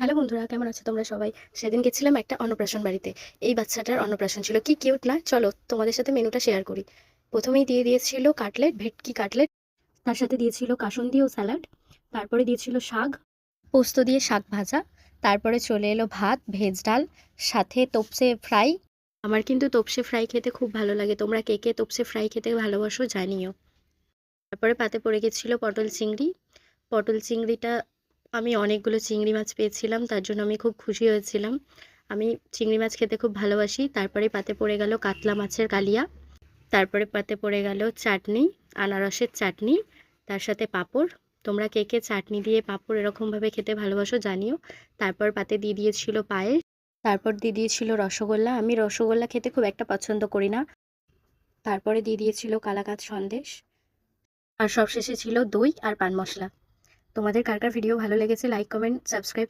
Hello বন্ধুরা, কেমন আছো তোমরা সবাই? সেদিন গেছিলাম একটা অন্নপ্রাশন বাড়িতে। এই বাচ্চাটার অন্নপ্রাশন ছিল, কি কিউট না? চলো তোমাদের সাথে মেনুটা শেয়ার করি। প্রথমেই দিয়ে দিয়েছিল কাটলেট, ভেটকি কাটলেট। তার সাথে দিয়েছিল কাসুন্দি ও স্যালাড। তারপরে দিয়েছিল শাক, পোস্ত দিয়ে শাক ভাজা। তারপরে চলে এলো ভাত, ভেজ ডাল, সাথে তোপসে ফ্রাই। আমার কিন্তু তোপসে ফ্রাই খেতে খুব ভালো লাগে। তোমরা কে কে তোপসে ফ্রাই খেতে ভালোবাসো জানিও। তারপরে পাতে পড়ে গেছিল পটল চিংড়ি। পটল চিংড়িটা আমি অনেকগুলো চিংড়ি মাছ পেয়েছিলাম, তার জন্য আমি খুব খুশি হয়েছিলাম। আমি চিংড়ি মাছ খেতে খুব ভালোবাসি। তারপরে পাতে পড়ে গেল কাতলা মাছের কালিয়া। তারপরে পাতে পড়ে গেল চাটনি, আনারসের চাটনি, তার সাথে পাঁপড়। তোমরা কে কে চাটনি দিয়ে পাঁপড় এরকমভাবে খেতে ভালোবাসো জানিও। তারপর পাতে দিয়ে দিয়েছিল পায়েস। তারপর দিয়ে দিয়েছিল রসগোল্লা। আমি রসগোল্লা খেতে খুব একটা পছন্দ করি না। তারপরে দিয়ে দিয়েছিল কালাকাঁদ সন্দেশ। আর সবশেষে ছিল দই আর পান মশলা। তোমাদের কার কার ভিডিও ভালো লেগেছে লাইক, কমেন্ট, সাবস্ক্রাইব